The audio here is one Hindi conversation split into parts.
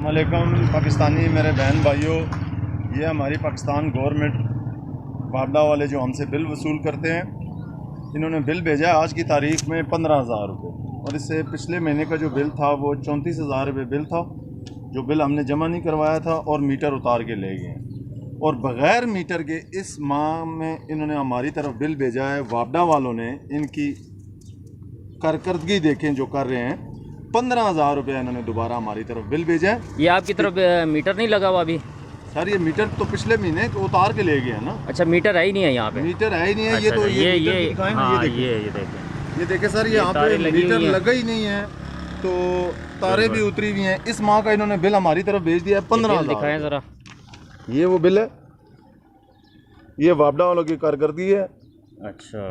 अस्सलामुअलैकुम पाकिस्तानी मेरे बहन भाइयों, ये हमारी पाकिस्तान गवर्नमेंट वापडा वाले जो हमसे बिल वसूल करते हैं, इन्होंने बिल भेजा है आज की तारीख में 15,000 रुपये। और इससे पिछले महीने का जो बिल था वो 34,000 रुपये बिल था, जो बिल हमने जमा नहीं करवाया था और मीटर उतार के ले गए हैं। और बग़ैर मीटर के इस माह में इन्होंने हमारी तरफ बिल भेजा है। वापडा वालों ने इनकी कारकर्दगी देखें जो कर रहे हैं, 15,000 रुपये इन्होंने दोबारा हमारी तरफ बिल भेजा है। ये आपकी तरफ मीटर नहीं लगा हुआ अभी? सर ये मीटर तो पिछले महीने उतार के ले गए हैं ना। अच्छा, मीटर है ही नहीं है यहाँ पे? मीटर है ही नहीं है। अच्छा, ये तो हाँ, ये देखें सर, यहाँ पे मीटर लगा ही नहीं है, तो तारे भी उतरी हुई हैं। इस माह का इन्होंने बिल हमारी तरफ भेज दिया है 15,000। दिखाएं जरा। ये वो बिल है, ये वापडा वालों की कारकर्दगी है। अच्छा,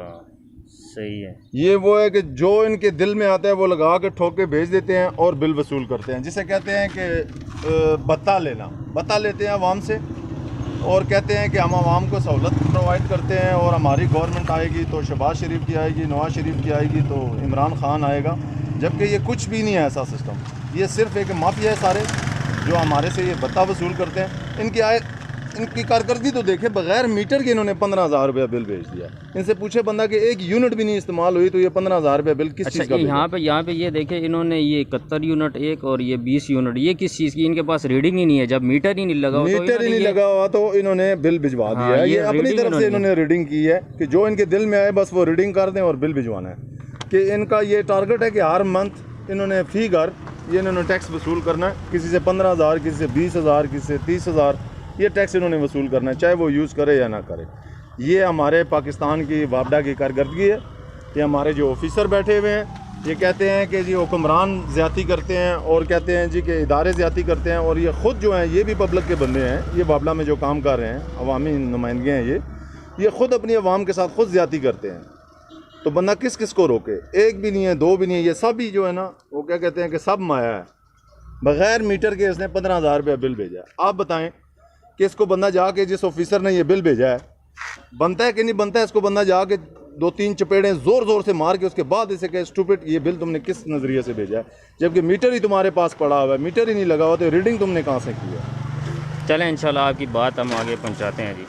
सही है। ये वो है कि जो इनके दिल में आता है वो लगा के ठोक के भेज देते हैं और बिल वसूल करते हैं, जिसे कहते हैं कि बत्ता लेना। बत्ता लेते हैं आवाम से और कहते हैं कि हम आवाम को सहूलत प्रोवाइड करते हैं, और हमारी गवर्नमेंट आएगी तो शहबाज शरीफ की आएगी, नवाज शरीफ की आएगी तो इमरान खान आएगा। जबकि ये कुछ भी नहीं है ऐसा सिस्टम। ये सिर्फ एक माफिया है सारे जो हमारे से ये बत्ता वसूल करते हैं। इनकी कारकर्दगी तो देखे, बगैर मीटर के इन्होंने 15,000 रुपया बिल भेज दिया। इनसे पूछे बंदा कि एक यूनिट भी नहीं इस्तेमाल हुई तो ये 15,000 रुपया बिल किस चीज़ का? यहाँ पे ये देखे, इन्होंने ये 71 यूनिट एक और ये 20 यूनिट, ये किस चीज़ की? इनके पास रीडिंग ही नहीं है। जब मीटर ही नहीं लगा, मीटर ही नहीं लगा हुआ तो इन्होंने बिल भिजवा दिया है। ये अपनी तरफ से इन्होंने रीडिंग की है कि जो इनके दिल में आए बस वो रीडिंग कर दें और बिल भिजवाना है। कि इनका ये टारगेट है कि हर मंथ इन्होंने फी घर ये इन्होंने टैक्स वसूल करना है। किसी से 15,000, किसी से 20,000, किसी से 30,000, ये टैक्स इन्होंने वसूल करना है, चाहे वो यूज़ करे या ना करे। ये हमारे पाकिस्तान की वापडा की कारकर्दगी है। ये हमारे जो ऑफिसर बैठे हुए हैं, ये कहते हैं कि जी हुक्मरान ज़्यादती करते हैं और कहते हैं जी कि इदारे ज़्यादती करते हैं, और ये ख़ुद जो हैं ये भी पब्लिक के बंदे हैं। ये वापडा में जो काम कर रहे हैं, अवामी नुमाइंदगे हैं, ये ख़ुद अपनी अवाम के साथ खुद ज़्यादती करते हैं। तो बंदा किस किस को रोके? एक भी नहीं है, दो भी नहीं है, ये सब ही जो है ना, वो क्या कहते हैं कि सब माया है। बग़ैर मीटर के इसने 15,000 रुपया बिल भेजा है। आप बताएं कि इसको बंदा जाके, जिस ऑफिसर ने ये बिल भेजा है, बनता है कि नहीं बनता है? इसको बंदा जाके 2-3 चपेड़े ज़ोर ज़ोर से मार के उसके बाद इसे कहे स्टूपिड, ये बिल तुमने किस नज़रिए से भेजा है, जबकि मीटर ही तुम्हारे पास पड़ा हुआ है, मीटर ही नहीं लगा हुआ, तो रीडिंग तुमने कहाँ से की है? चलें, इंशाल्लाह आपकी बात हम आगे पहुँचाते हैं जी।